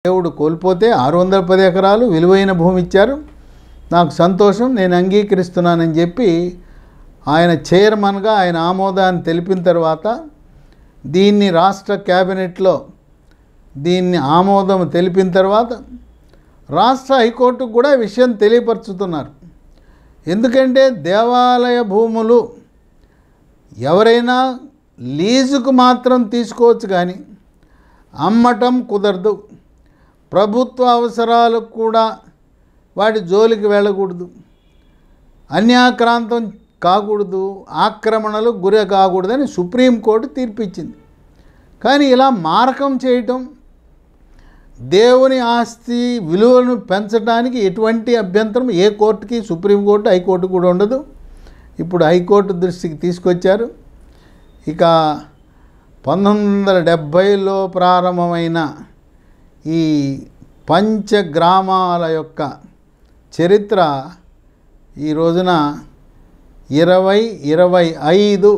దేవుడు కోల్పోతే 610 ఎకరాలు విలువైన భూమి ఇచ్చారు. నాకు సంతోషం, నేను అంగీకరిస్తున్నానని చెప్పి ఆయన చైర్మన్గా ఆయన ఆమోదాన్ని తెలిపిన తర్వాత దీన్ని రాష్ట్ర క్యాబినెట్లో దీన్ని ఆమోదం తెలిపిన తర్వాత రాష్ట్ర హైకోర్టుకు కూడా విషయం తెలియపరుచుతున్నారు. ఎందుకంటే దేవాలయ భూములు ఎవరైనా లీజుకు మాత్రం తీసుకోవచ్చు, కానీ అమ్మటం కుదరదు. ప్రభుత్వ అవసరాలకు కూడా వాటి జోలికి వెళ్ళకూడదు, అన్యాక్రాంతం కాకూడదు, ఆక్రమణలు గురి కాకూడదని సుప్రీంకోర్టు తీర్పిచ్చింది. కానీ ఇలా మారకం చేయటం, దేవుని ఆస్తి విలువను పెంచడానికి ఎటువంటి అభ్యంతరం ఏ కోర్టుకి, సుప్రీంకోర్టు, హైకోర్టు కూడా ఉండదు. ఇప్పుడు హైకోర్టు దృష్టికి తీసుకొచ్చారు. ఇక 1970లో ప్రారంభమైన ఈ పంచగ్రామాల యొక్క చరిత్ర ఈ రోజున 2025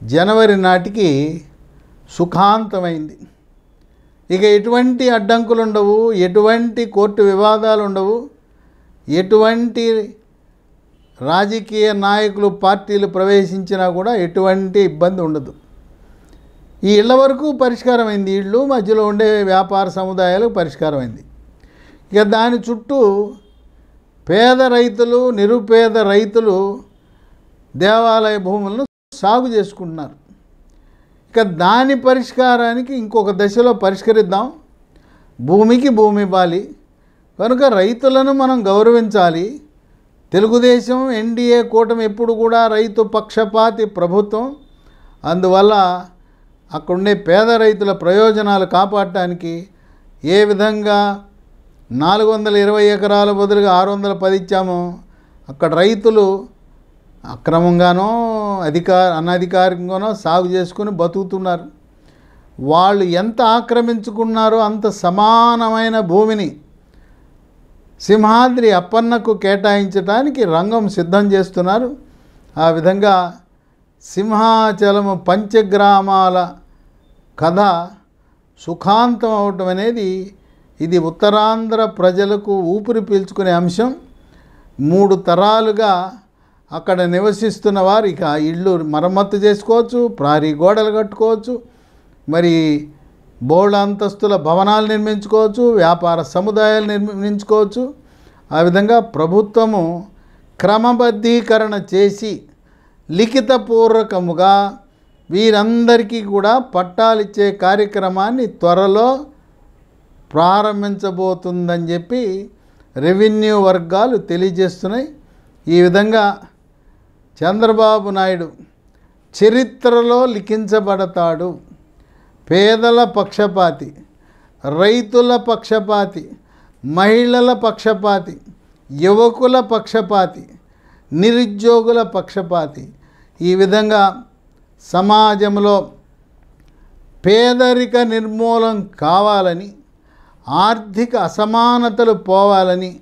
జనవరి నాటికి సుఖాంతమైంది. ఇక ఎటువంటి అడ్డంకులు ఉండవు, ఎటువంటి కోర్టు వివాదాలు ఉండవు, ఎటువంటి రాజకీయ నాయకులు పార్టీలు ప్రవేశించినా కూడా ఎటువంటి ఇబ్బంది ఉండదు. ఈ ఇళ్ల వరకు పరిష్కారమైంది, ఇళ్ళు మధ్యలో ఉండే వ్యాపార సముదాయాలకు పరిష్కారమైంది. ఇక దాని చుట్టూ పేద రైతులు, నిరుపేద రైతులు దేవాలయ భూములను సాగు చేసుకుంటున్నారు. ఇక దాని పరిష్కారానికి ఇంకొక దశలో పరిష్కరిద్దాం. భూమికి భూమి ఇవ్వాలి కనుక రైతులను మనం గౌరవించాలి. తెలుగుదేశం ఎన్డీఏ కూటమి ఎప్పుడు కూడా రైతు పక్షపాతి ప్రభుత్వం. అందువల్ల అక్కడుండే పేద రైతుల ప్రయోజనాలు కాపాడటానికి ఏ విధంగా 420 ఎకరాల బదులుగా 610 ఇచ్చామో అక్కడ రైతులు అక్రమంగానో అనధికారికంగానో సాగు చేసుకుని బతుకుతున్నారు. వాళ్ళు ఎంత ఆక్రమించుకున్నారో అంత సమానమైన భూమిని సింహాద్రి అప్పన్నకు కేటాయించడానికి రంగం సిద్ధం చేస్తున్నారు. ఆ విధంగా సింహాచలము పంచగ్రామాల కథ సుఖాంతం అవటం అనేది ఇది ఉత్తరాంధ్ర ప్రజలకు ఊపిరి పీల్చుకునే అంశం. 3 తరాలుగా అక్కడ నివసిస్తున్న వారు ఇక ఇళ్ళు మరమ్మత్తు చేసుకోవచ్చు, ప్రహరీ గోడలు కట్టుకోవచ్చు, మరి బోల్డ్ అంతస్తుల భవనాలు నిర్మించుకోవచ్చు, వ్యాపార సముదాయాలు నిర్మించుకోవచ్చు. ఆ విధంగా ప్రభుత్వము క్రమబద్ధీకరణ చేసి లిఖితపూర్వకముగా వీరందరికీ కూడా పట్టాలిచ్చే కార్యక్రమాన్ని త్వరలో ప్రారంభించబోతుందని చెప్పి రెవెన్యూ వర్గాలు తెలియజేస్తున్నాయి. ఈ విధంగా చంద్రబాబు నాయుడు చరిత్రలో లిఖించబడతాడు. పేదల పక్షపాతి, రైతుల పక్షపాతి, మహిళల పక్షపాతి, యువకుల పక్షపాతి, నిరుద్యోగుల పక్షపాతి. ఈ విధంగా సమాజంలో పేదరిక నిర్మూలన కావాలని, ఆర్థిక అసమానతలు పోవాలని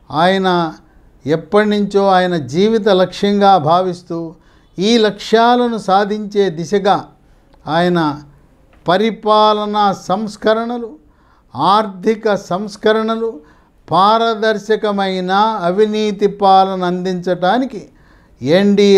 ఆయన ఎప్పటి నుంచో ఆయన జీవిత లక్ష్యంగా భావిస్తూ ఈ లక్ష్యాలను సాధించే దిశగా ఆయన పరిపాలనా సంస్కరణలు, ఆర్థిక సంస్కరణలు, పారదర్శకమైన అవినీతి పాలన అందించడానికి ఎన్డీఏ